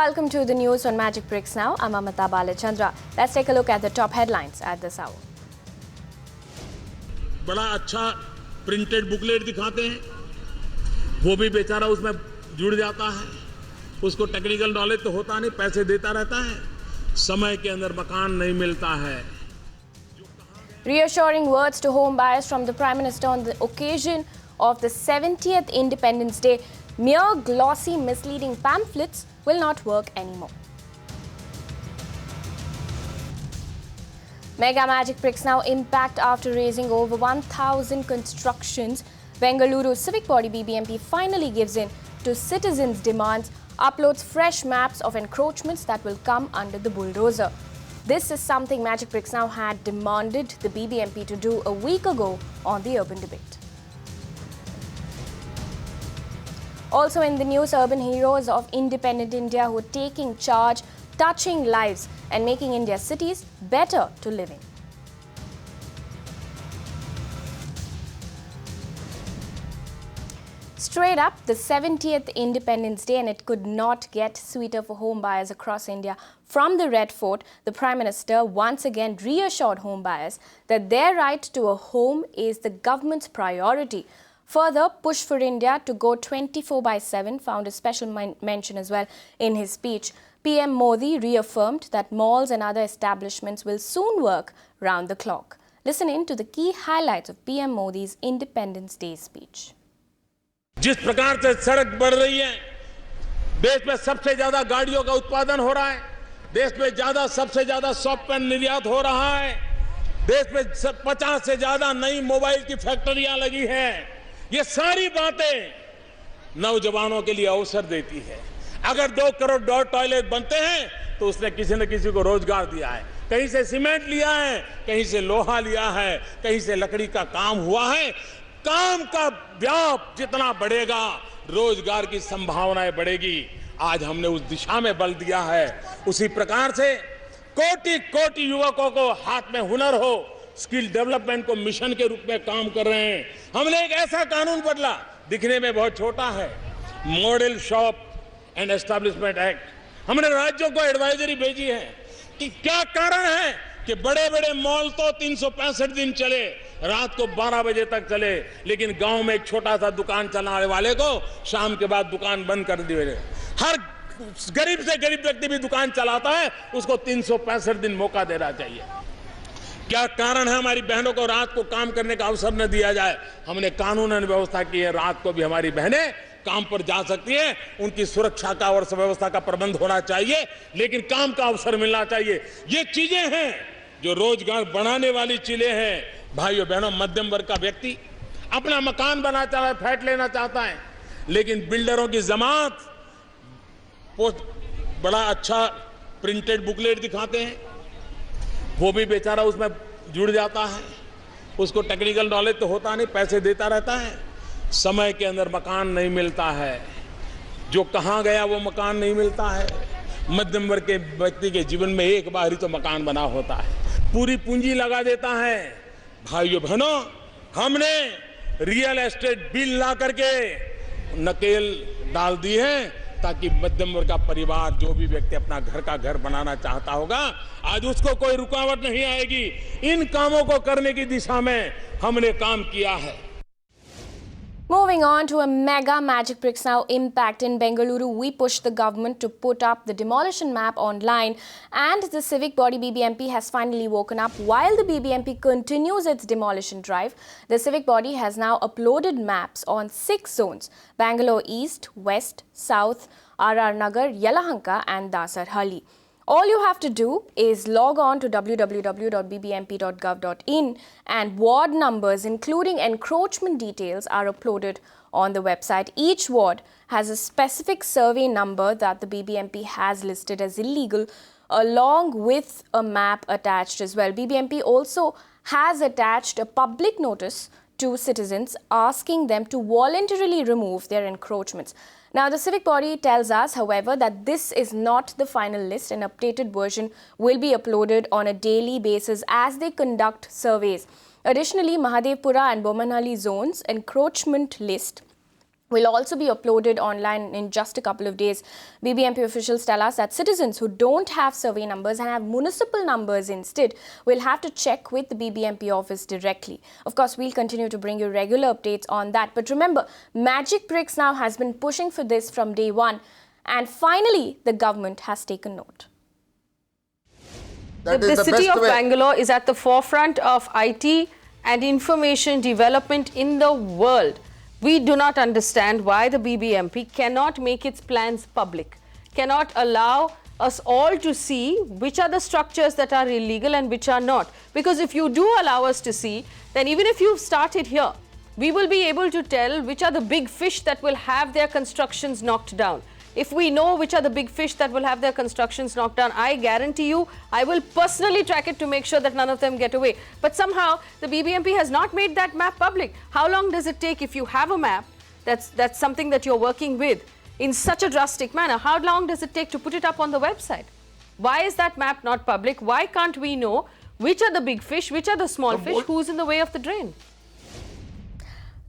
welcome to the news on Magic Bricks now. I'm Amita Balachandra. Let's take a look at the top headlines at this hour. बड़ा अच्छा printed booklet दिखाते हैं, वो भी बेचारा उसमें जुड़ जाता है। उसको टेक्निकल नॉलेज तो होता नहीं, पैसे देता रहता है, समय के अंदर मकान नहीं मिलता है। Reassuring words to home buyers from the Prime Minister on the occasion of the 70th Independence Day. Mere glossy, misleading pamphlets will not work anymore. Mega Magic Bricks now impact after raising over 1,000 constructions. Bengaluru civic body BBMP finally gives in to citizens' demands, uploads fresh maps of encroachments that will come under the bulldozer. This is something Magic Bricks now had demanded the BBMP to do a week ago on the urban debate. Also in the news, urban heroes of independent India who are taking charge, touching lives and making India's cities better to live in. Straight up, the 70th Independence Day, and it could not get sweeter for home buyers across India. From the Red Fort, the Prime Minister once again reassured home buyers that their right to a home is the government's priority. Further, push for India to go 24/7 found a special mention as well in his speech. PM Modi reaffirmed that malls and other establishments will soon work round the clock. Listen in to the key highlights of PM Modi's Independence Day speech. जिस प्रकार से सड़क बढ़ रही है, देश में सबसे ज्यादा गाड़ियों का उत्पादन हो रहा है, देश में सबसे ज्यादा सॉफ्टवेयर निर्यात हो रहा है, देश में 50 से ज्यादा नई मोबाइल की फैक्ट्रियां लगी हैं। ये सारी बातें नौजवानों के लिए अवसर देती है। अगर 2 करोड़ डॉट टॉयलेट बनते हैं तो उसने किसी न किसी को रोजगार दिया है। कहीं से सीमेंट लिया है, कहीं से लोहा लिया है, कहीं से लकड़ी का काम हुआ है। काम का व्याप जितना बढ़ेगा, रोजगार की संभावनाएं बढ़ेगी। आज हमने उस दिशा में बल दिया है। उसी प्रकार से कोटि युवकों को हाथ में हुनर हो, स्किल डेवलपमेंट को मिशन के रूप में काम कर रहे हैं। हमने एक ऐसा कानून बदला, दिखने में बहुत छोटा है, model shop and establishment act. हमने राज्यों को एडवाइजरी भेजी है कि क्या कारण है कि बड़े-बड़े मॉल तो 365 दिन चले, रात को 12 बजे तक चले, लेकिन गांव में एक छोटा सा दुकान चलाने वाले को शाम के बाद दुकान बंद कर दी। हर गरीब से गरीब व्यक्ति भी दुकान चलाता है, उसको 365 दिन मौका देना चाहिए। क्या कारण है हमारी बहनों को रात को काम करने का अवसर न दिया जाए? हमने कानूनन व्यवस्था की है, रात को भी हमारी बहनें काम पर जा सकती हैं। उनकी सुरक्षा का और व्यवस्था का प्रबंध होना चाहिए, लेकिन काम का अवसर मिलना चाहिए। ये चीजें हैं जो रोजगार बढ़ाने वाली चीजें हैं। भाइयों बहनों, मध्यम वर्ग का व्यक्ति अपना मकान बनाना चाहता है, फ्लैट लेना चाहता है, लेकिन बिल्डरों की जमात बड़ा अच्छा प्रिंटेड बुकलेट दिखाते हैं, वो भी बेचारा उसमें जुड़ जाता है। उसको टेक्निकल नॉलेज तो होता नहीं, पैसे देता रहता है, समय के अंदर मकान नहीं मिलता है। जो कहाँ गया वो मकान नहीं मिलता है। मध्यम वर्ग के व्यक्ति के जीवन में एक बार ही तो मकान बना होता है, पूरी पूंजी लगा देता है। भाइयों बहनों, हमने रियल एस्टेट बिल ला करके नकेल डाल दी है ताकि मध्यम वर्ग का परिवार, जो भी व्यक्ति अपना घर बनाना चाहता होगा, आज उसको कोई रुकावट नहीं आएगी। इन कामों को करने की दिशा में हमने काम किया है। Moving on to a mega Magic Bricks now impact in Bengaluru, we pushed the government to put up the demolition map online, and the civic body BBMP has finally woken up. While the BBMP continues its demolition drive, the civic body has now uploaded maps on 6 zones: Bangalore East, West, South, RR Nagar, Yelahanka and Dasarhalli. All you have to do is log on to www.bbmp.gov.in and ward numbers including encroachment details are uploaded on the website. Each ward has a specific survey number that the BBMP has listed as illegal, along with a map attached as well. BBMP also has attached a public notice to citizens asking them to voluntarily remove their encroachments. Now, the civic body tells us, however, that this is not the final list. An updated version will be uploaded on a daily basis as they conduct surveys. Additionally, Mahadevpura and Bomanhalli zones encroachment list will also be uploaded online in just a couple of days. BBMP officials tell us that citizens who don't have survey numbers and have municipal numbers instead will have to check with the BBMP office directly. Of course, we'll continue to bring you regular updates on that. But remember, Magic Bricks now has been pushing for this from day one. And finally, the government has taken note. The city of Bangalore is at the forefront of IT and information development in the world. We do not understand why the BBMP cannot make its plans public, cannot allow us all to see which are the structures that are illegal and which are not. Because if you do allow us to see, then even if you've started here, we will be able to tell which are the big fish that will have their constructions knocked down. If we know which are the big fish that will have their constructions knocked down, I guarantee you, I will personally track it to make sure that none of them get away. But somehow, the BBMP has not made that map public. How long does it take if you have a map, that's something that you're working with, in such a drastic manner? How long does it take to put it up on the website? Why is that map not public? Why can't we know which are the big fish, which are the small fish, who's in the way of the drain?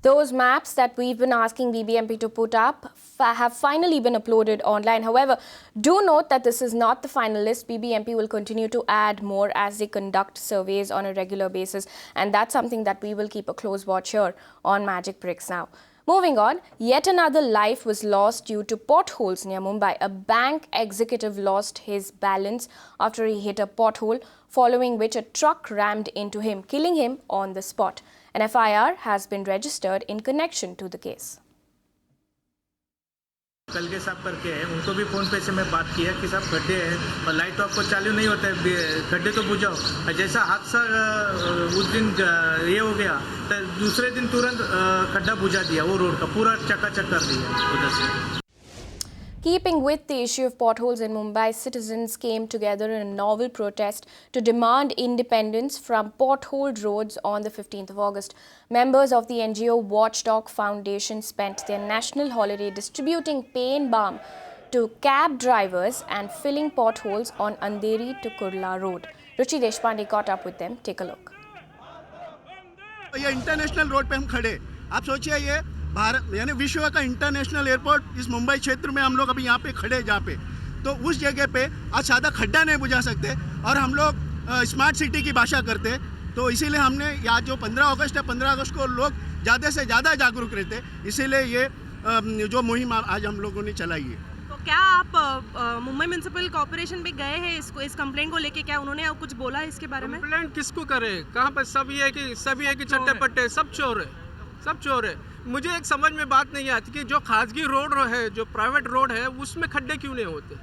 Those maps that we've been asking BBMP to put up have finally been uploaded online. However, do note that this is not the final list. BBMP will continue to add more as they conduct surveys on a regular basis. And that's something that we will keep a close watch here on Magic Bricks now. Moving on, yet another life was lost due to potholes near Mumbai. A bank executive lost his balance after he hit a pothole, following which a truck rammed into him, killing him on the spot. An FIR has been registered in connection to the case. कल के साफ करके है, उनको भी phone पे से मैं बात किया कि साहब गड्ढे हैं और लाइट तो आपको चालू नहीं होता है, गड्ढे तो बुझाओ। जैसा हादसा उस दिन ये हो गया तो दूसरे दिन तुरंत गड्ढा बुझा दिया, वो रोड का पूरा चकाचक कर दिया उधर से। Keeping with the issue of potholes in Mumbai, citizens came together in a novel protest to demand independence from potholed roads on the 15th of August. Members of the NGO Watchdog Foundation spent their national holiday distributing pain balm to cab drivers and filling potholes on Andheri to Kurla Road. Ruchi Deshpande caught up with them. Take a look. ये international road पे हम खड़े, आप सोचिए ये भारत यानी विश्व का इंटरनेशनल एयरपोर्ट इस मुंबई क्षेत्र में हम लोग अभी यहाँ पे खड़े जहाँ पे, तो उस जगह पे आज सादा खड्डा नहीं बुझा सकते और हम लोग स्मार्ट सिटी की भाषा करते, तो इसीलिए हमने यहाँ जो 15 अगस्त है, 15 अगस्त को लोग ज़्यादा से ज़्यादा जागरूक रहते, इसीलिए ये जो मुहिम आज हम लोगों ने चलाई है। तो क्या आप मुंबई म्युनिसिपल कॉर्पोरेशन पे गए हैं इस कंप्लेंट को लेके? क्या उन्होंने कुछ बोला इसके बारे में? कंप्लेंट किसको करे, कहाँ पर सब ये है कि चट्टे पट्टे सब चोर है, सब चोर है। मुझे एक समझ में बात नहीं आती कि जो खासगी रोड है, जो प्राइवेट रोड है, उसमें खड्डे क्यों नहीं होते?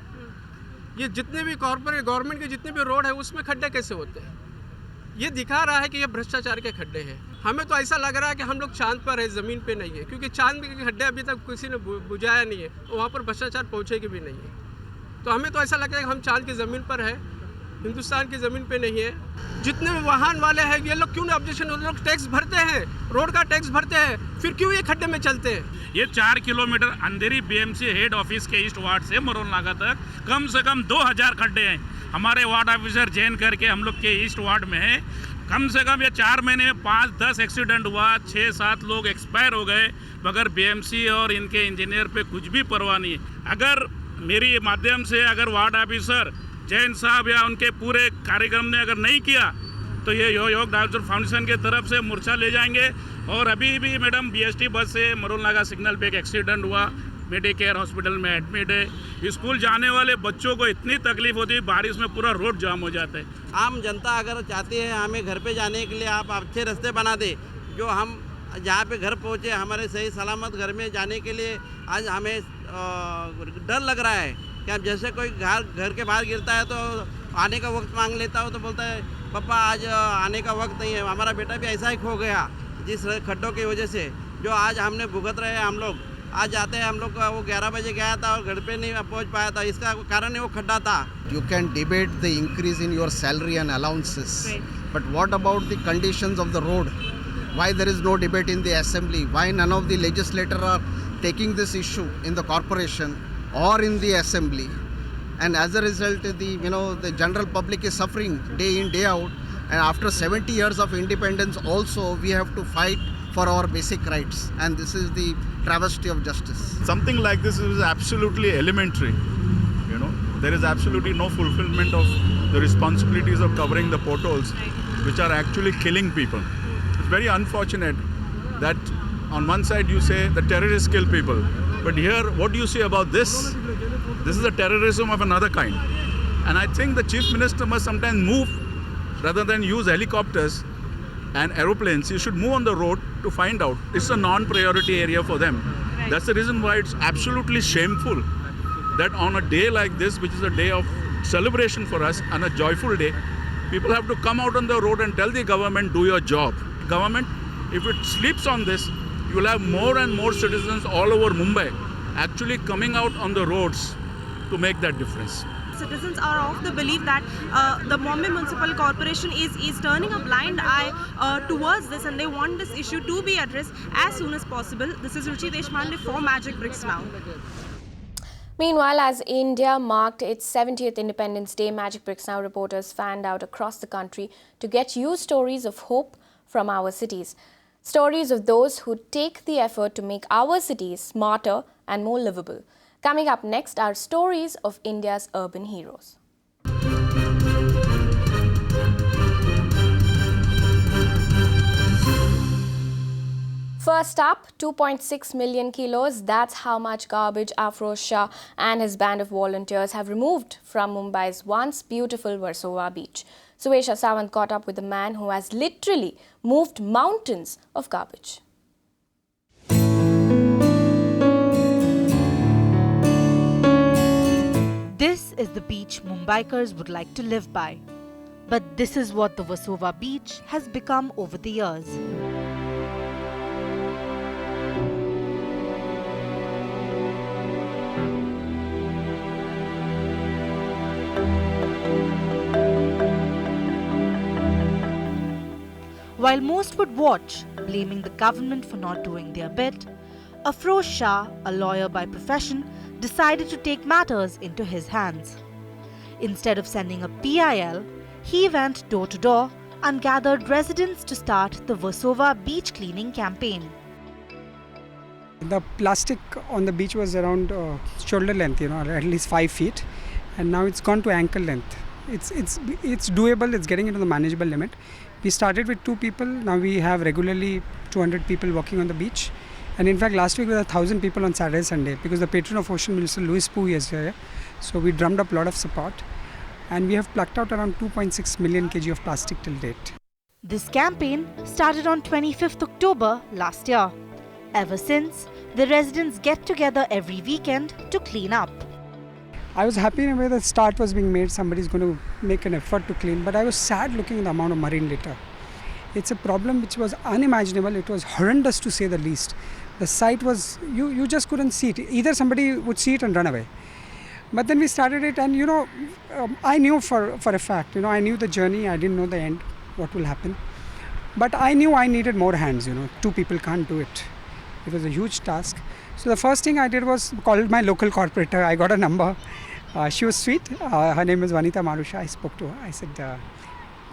ये जितने भी कॉर्पोरेट गवर्नमेंट के जितने भी रोड है उसमें खड्डे कैसे होते हैं? ये दिखा रहा है कि ये भ्रष्टाचार के खड्डे हैं। हमें तो ऐसा लग रहा है कि हम लोग चांद पर है, ज़मीन पे नहीं है, क्योंकि चांद के खड्डे अभी तक किसी ने बुझाया नहीं है, वहाँ पर भ्रष्टाचार पहुँचेगी भी नहीं है। तो हमें तो ऐसा लग रहा है कि हम चांद की ज़मीन पर है, हिंदुस्तान की ज़मीन पे नहीं है। जितने भी वाहन वाले हैं ये लोग क्यों नहीं ऑब्जेक्शन, वो लोग टैक्स भरते हैं, रोड का टैक्स भरते हैं, फिर क्यों ये खड्डे में चलते हैं? ये 4 किलोमीटर अंधेरी BMC हेड ऑफिस के ईस्ट वार्ड से मरोल नागा तक कम से कम 2000 खड्डे हैं। हमारे वार्ड ऑफिसर जैन करके हम लोग के ईस्ट वार्ड में है। कम से कम ये 4 महीने में 5-10 एक्सीडेंट हुआ, 6-7 लोग एक्सपायर हो गए, मगर BMC और इनके इंजीनियर पे कुछ भी परवाह नहीं है। अगर मेरी माध्यम से अगर वार्ड ऑफिसर जैन साहब या उनके पूरे कार्यक्रम ने अगर नहीं किया तो ये योग डायरेक्टर फाउंडेशन के तरफ से मोर्चा ले जाएंगे। और अभी भी मैडम BST बस से मरोल नागा सिग्नल पे एक एक्सीडेंट हुआ, मेडिकेयर हॉस्पिटल में एडमिट है। स्कूल जाने वाले बच्चों को इतनी तकलीफ होती है, बारिश में पूरा रोड जाम हो जाता है। आम जनता अगर चाहती है हमें घर पे जाने के लिए आप अच्छे रास्ते बना दे, जो हम जहाँ पे घर पहुँचे हमारे सही सलामत घर में जाने के लिए आज हमें डर लग रहा है कि अब जैसे कोई घर के बाहर गिरता है तो आने का वक्त मांग लेता हो, तो बोलता है पापा आज आने का वक्त नहीं है। हमारा बेटा भी ऐसा ही खो गया जिस खड्डों की वजह से, जो आज हमने भुगत रहे हैं। हम लोग आज जाते हैं, हम लोग वो 11 बजे गया था और घर पे नहीं पहुंच पाया था, इसका कारण है वो खड्डा था। You can debate the increase in your salary and allowances, but what about the conditions of the road? Why there is no debate in the assembly? Why none of the legislators are taking this issue in the corporation or in the assembly? And as a result, the general public is suffering day in, day out. And after 70 years of independence also, we have to fight for our basic rights. And this is the travesty of justice. Something like this is absolutely elementary. You know, there is absolutely no fulfillment of the responsibilities of covering the potholes, which are actually killing people. It's very unfortunate that on one side you say the terrorists kill people, but here what do you say about this? This is a terrorism of another kind. And I think the Chief Minister must sometimes move, rather than use helicopters and aeroplanes, you should move on the road to find out. It's a non-priority area for them. Right. That's the reason why it's absolutely shameful that on a day like this, which is a day of celebration for us and a joyful day, people have to come out on the road and tell the government, do your job. Government, if it sleeps on this, you will have more and more citizens all over Mumbai actually coming out on the roads to make that difference. Citizens are of the belief that the Bombay Municipal Corporation is turning a blind eye towards this, and they want this issue to be addressed as soon as possible. This is Ruchi Deshpande for Magic Bricks Now. Meanwhile, as India marked its 70th Independence Day, Magic Bricks Now reporters fanned out across the country to get you stories of hope from our cities. Stories of those who take the effort to make our cities smarter and more livable. Coming up next are stories of India's urban heroes. First up, 2.6 million kilos. That's how much garbage Afroz Shah and his band of volunteers have removed from Mumbai's once beautiful Versova beach. Suesha Sawant caught up with a man who has literally moved mountains of garbage. This is the beach Mumbaikars would like to live by. But this is what the Versova beach has become over the years. While most would watch, blaming the government for not doing their bit, Afroz Shah, a lawyer by profession, decided to take matters into his hands. Instead of sending a PIL, he went door to door and gathered residents to start the Versova beach cleaning campaign. The plastic on the beach was around shoulder length, at least 5 feet, and now it's gone to ankle length. It's doable, it's getting into the manageable limit. We started with 2 people, now we have regularly 200 people walking on the beach. And in fact, last week we had 1,000 people on Saturday, Sunday, because the patron of Ocean Minister Louis Poo is here. So we drummed up a lot of support. And we have plucked out around 2.6 million kg of plastic till date. This campaign started on 25th October last year. Ever since, the residents get together every weekend to clean up. I was happy in a way that start was being made, somebody's going to make an effort to clean, but I was sad looking at the amount of marine litter. It's a problem which was unimaginable, it was horrendous to say the least. The sight was, you just couldn't see it. Either somebody would see it and run away. But then we started it and I knew for a fact, I knew the journey, I didn't know the end, what will happen. But I knew I needed more hands, 2 people can't do it. It was a huge task. So the first thing I did was called my local corporator. I got a number. She was sweet. Her name is Vanita Marusha. I spoke to her. I said,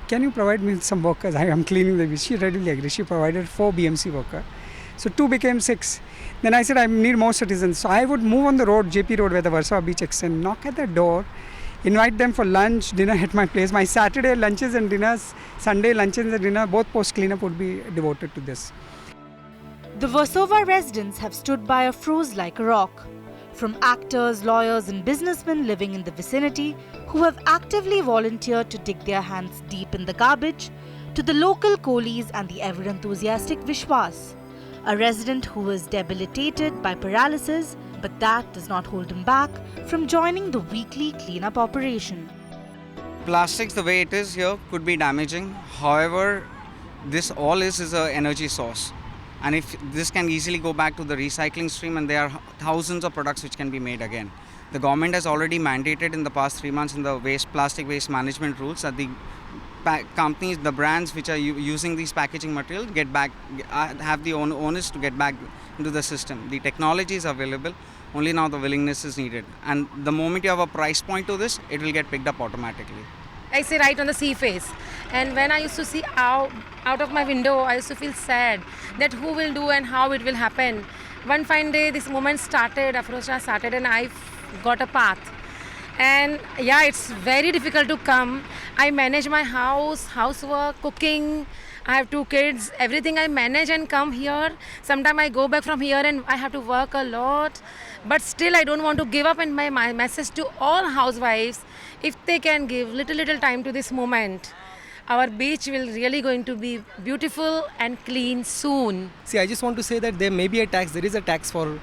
can you provide me with some workers? I am cleaning the beach. She readily agreed. She provided 4 BMC workers. So 2 became 6. Then I said, I need more citizens. So I would move on the road, JP Road, where the Versova beach extends, knock at the door, invite them for lunch, dinner at my place. My Saturday lunches and dinners, Sunday lunches and dinner, both post cleanup would be devoted to this. The Versova residents have stood by Afroz like a rock. From actors, lawyers and businessmen living in the vicinity who have actively volunteered to dig their hands deep in the garbage, to the local coolies and the ever-enthusiastic Vishwas, a resident who is debilitated by paralysis, but that does not hold him back from joining the weekly cleanup operation. Plastics, the way it is here, could be damaging. However, this all is an energy source. And if this can easily go back to the recycling stream, and there are thousands of products which can be made again. The government has already mandated in the past 3 months in the plastic waste management rules that the companies, the brands which are using these packaging materials get back, have the onus to get back into the system. The technology is available, only now the willingness is needed. And the moment you have a price point to this, it will get picked up automatically. I stay right on the sea face, and when I used to see out of my window, I used to feel sad that who will do and how it will happen. one fine day this movement started, Afrocha started, and I got a path. And yeah, it's very difficult to come. I manage my house, housework, cooking. I have 2 kids, everything I manage and come here. Sometimes I go back from here and I have to work a lot. But still I don't want to give up, and my message to all housewives, if they can give little time to this moment, our beach will really going to be beautiful and clean soon. See, I just want to say that there may be a tax, there is a tax for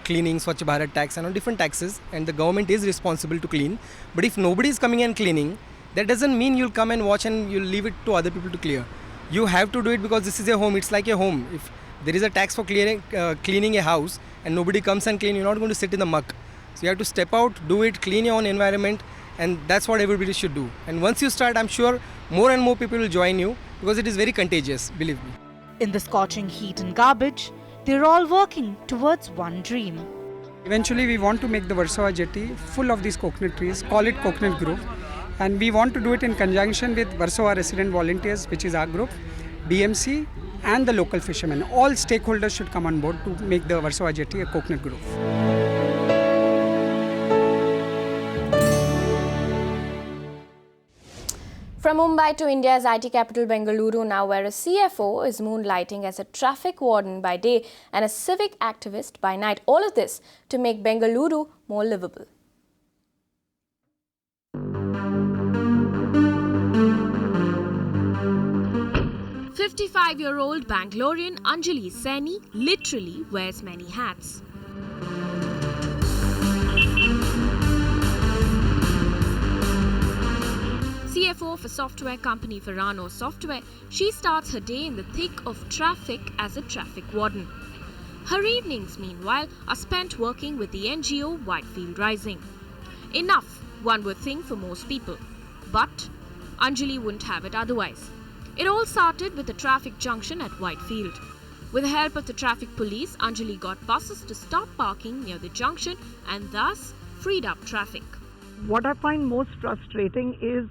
cleaning, Swachh Bharat tax and on different taxes, and the government is responsible to clean. But if nobody is coming and cleaning, that doesn't mean you'll come and watch and you'll leave it to other people to clear. You have to do it because this is your home, it's like your home. If there is a tax for cleaning a house and nobody comes and clean, you're not going to sit in the muck. So you have to step out, do it, clean your own environment, and that's what everybody should do. And once you start, I'm sure more and more people will join you because it is very contagious, believe me. In the scorching heat and garbage, they're all working towards one dream. Eventually, we want to make the Warsaw Jetty full of these coconut trees, call it Coconut Grove. And we want to do it in conjunction with Warsaw Resident Volunteers, which is our group, BMC, and the local fishermen. All stakeholders should come on board to make the Warsaw Jetty a coconut grove. From Mumbai to India's IT capital Bengaluru now, where a CFO is moonlighting as a traffic warden by day and a civic activist by night. All of this to make Bengaluru more livable. 55-year-old Bengalurian Anjali Saini literally wears many hats. CFO of a software company Farano Software, she starts her day in the thick of traffic as a traffic warden. Her evenings, meanwhile, are spent working with the NGO Whitefield Rising. Enough, one would think, for most people. But Anjali wouldn't have it otherwise. It all started with a traffic junction at Whitefield. With the help of the traffic police, Anjali got buses to stop parking near the junction and thus freed up traffic. What I find most frustrating is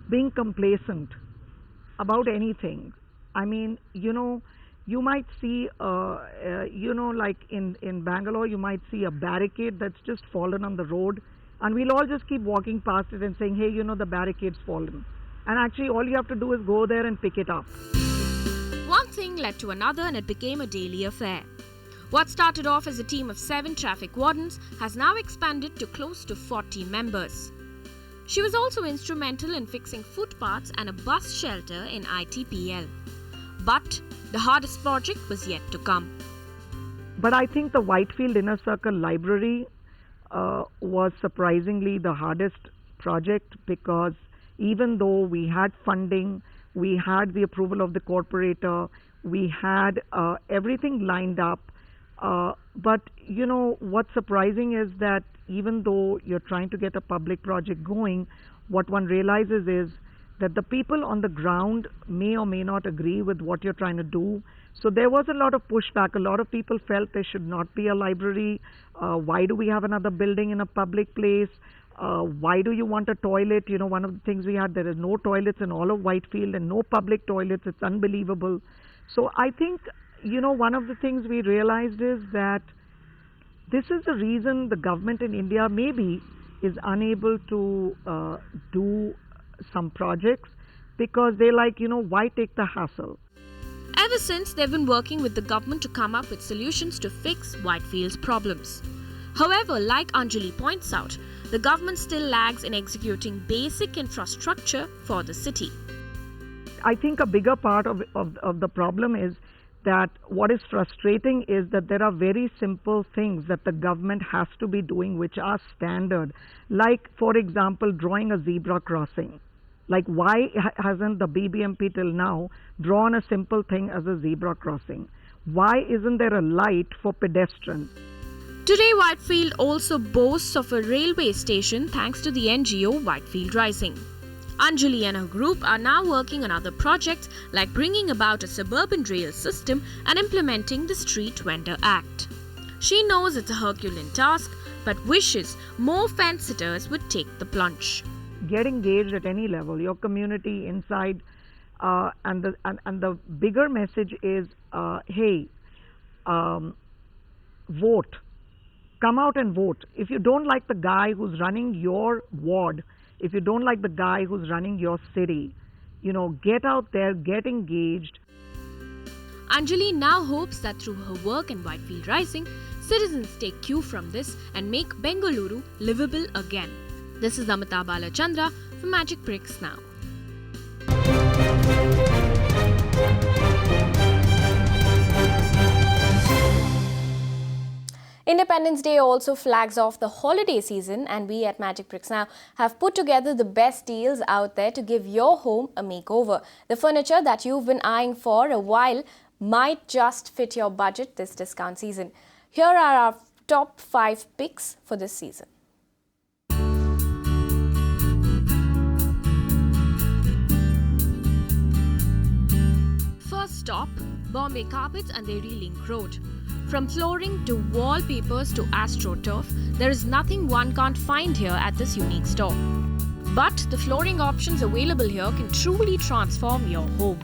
being complacent about anything. I mean, you might see, like in Bangalore, you might see a barricade that's just fallen on the road, and we'll all just keep walking past it and saying, hey, the barricade's fallen. And actually, all you have to do is go there and pick it up. One thing led to another and it became a daily affair. What started off as a team of 7 traffic wardens has now expanded to close to 40 members. She was also instrumental in fixing footpaths and a bus shelter in ITPL. But the hardest project was yet to come. But I think the Whitefield Inner Circle Library was surprisingly the hardest project, because even though we had funding, we had the approval of the corporator, we had everything lined up, but what's surprising is that even though you're trying to get a public project going, what one realizes is that the people on the ground may or may not agree with what you're trying to do. So there was a lot of pushback. A lot of people felt there should not be a library. Why do we have another building in a public place? Why do you want a toilet? One of the things we had, there is no toilets in all of Whitefield and no public toilets. It's unbelievable. So I think, one of the things we realized is that this is the reason the government in India maybe is unable to do some projects, because they're like, why take the hassle? Ever since, they've been working with the government to come up with solutions to fix Whitefield's problems. However, like Anjali points out, the government still lags in executing basic infrastructure for the city. I think a bigger part of the problem is that what is frustrating is that there are very simple things that the government has to be doing which are standard. Like, for example, drawing a zebra crossing. Like, why hasn't the BBMP till now drawn a simple thing as a zebra crossing? Why isn't there a light for pedestrians? Today, Whitefield also boasts of a railway station thanks to the NGO Whitefield Rising. Anjali and her group are now working on other projects like bringing about a suburban rail system and implementing the Street Vendor Act. She knows it's a Herculean task, but wishes more fence-sitters would take the plunge. Get engaged at any level, your community, inside, and the bigger message is, hey, vote. Come out and vote. If you don't like the guy who's running your ward, if you don't like the guy who's running your city, get out there, get engaged. Anjali now hopes that through her work in Whitefield Rising, citizens take cue from this and make Bengaluru livable again. This is Amita Balachandra for Magic Bricks Now. Independence Day also flags off the holiday season, and we at Magic Bricks Now have put together the best deals out there to give your home a makeover. The furniture that you've been eyeing for a while might just fit your budget this discount season. Here are our top 5 picks for this season. First stop, Bombay Carpets and Andheri Link Road. From flooring to wallpapers to AstroTurf, there is nothing one can't find here at this unique store. But the flooring options available here can truly transform your home.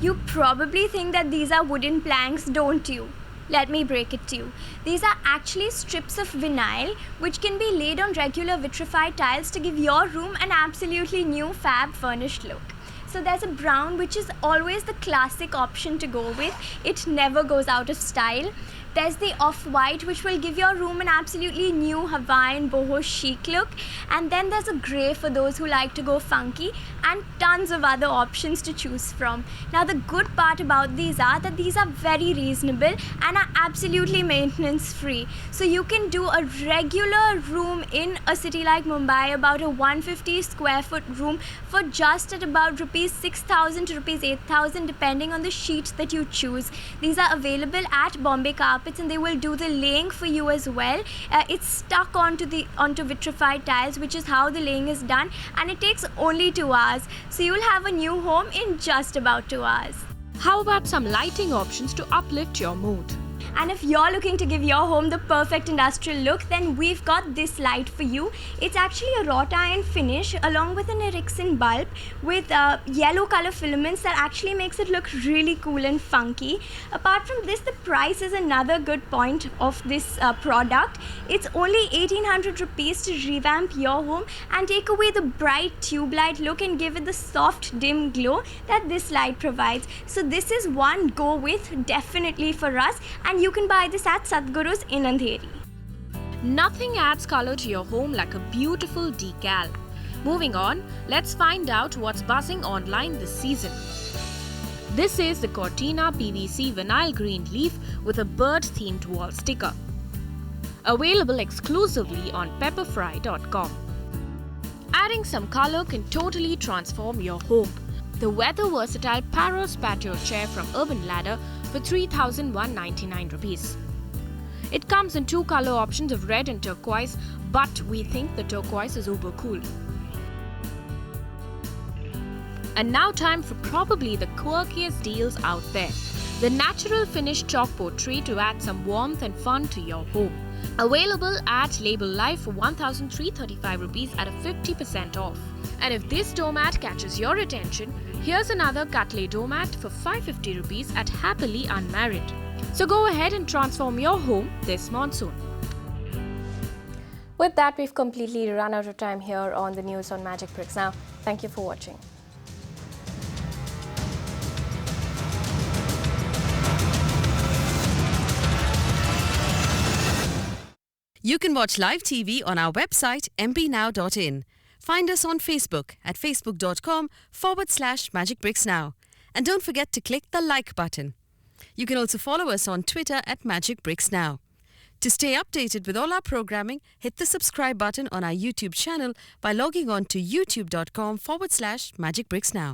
You probably think that these are wooden planks, don't you? Let me break it to you. These are actually strips of vinyl which can be laid on regular vitrified tiles to give your room an absolutely new fab furnished look. So there's a brown which is always the classic option to go with. It never goes out of style. There's the off-white which will give your room an absolutely new Hawaiian boho chic look. And then there's a grey for those who like to go funky, and tons of other options to choose from. Now the good part about these are that these are very reasonable and are absolutely maintenance free. So you can do a regular room in a city like Mumbai, about a 150 square foot room, for just at about rupees 6,000 to rupees 8,000 depending on the sheet that you choose. These are available at Bombay Carpets and they will do the laying for you as well. It's stuck onto vitrified tiles, which is how the laying is done, and it takes only 2 hours. So you'll have a new home in just about 2 hours. How about some lighting options to uplift your mood? And if you're looking to give your home the perfect industrial look, then we've got this light for you. It's actually a wrought iron finish along with an Ericsson bulb with yellow color filaments that actually makes it look really cool and funky. Apart from this, the price is another good point of this product. It's only 1,800 rupees to revamp your home and take away the bright tube light look and give it the soft dim glow that this light provides. So this is one go with definitely for us, and you can buy this at Sadhguru's in Andheri. Nothing adds color to your home like a beautiful decal. Moving on, let's find out what's buzzing online this season. This is the Cortina PVC vinyl green leaf with a bird-themed wall sticker. Available exclusively on pepperfry.com. Adding some color can totally transform your home. The weather versatile Paros patio chair from Urban Ladder for 3,199 rupees. It comes in 2 color options of red and turquoise, but we think the turquoise is uber cool. And now time for probably the quirkiest deals out there. The natural finish chalkboard tray to add some warmth and fun to your home. Available at Label Life for 1,335 rupees at a 50% off. And if this doormat catches your attention, here's another Catley doormat for 550 rupees at Happily Unmarried. So go ahead and transform your home this monsoon. With that, we've completely run out of time here on the news on Magic Bricks Now. Thank you for watching. You can watch live TV on our website mpnow.in. Find us on Facebook at facebook.com/magicbricksnow. And don't forget to click the like button. You can also follow us on Twitter at Magic Bricks Now. To stay updated with all our programming, hit the subscribe button on our YouTube channel by logging on to youtube.com/magicbricksnow.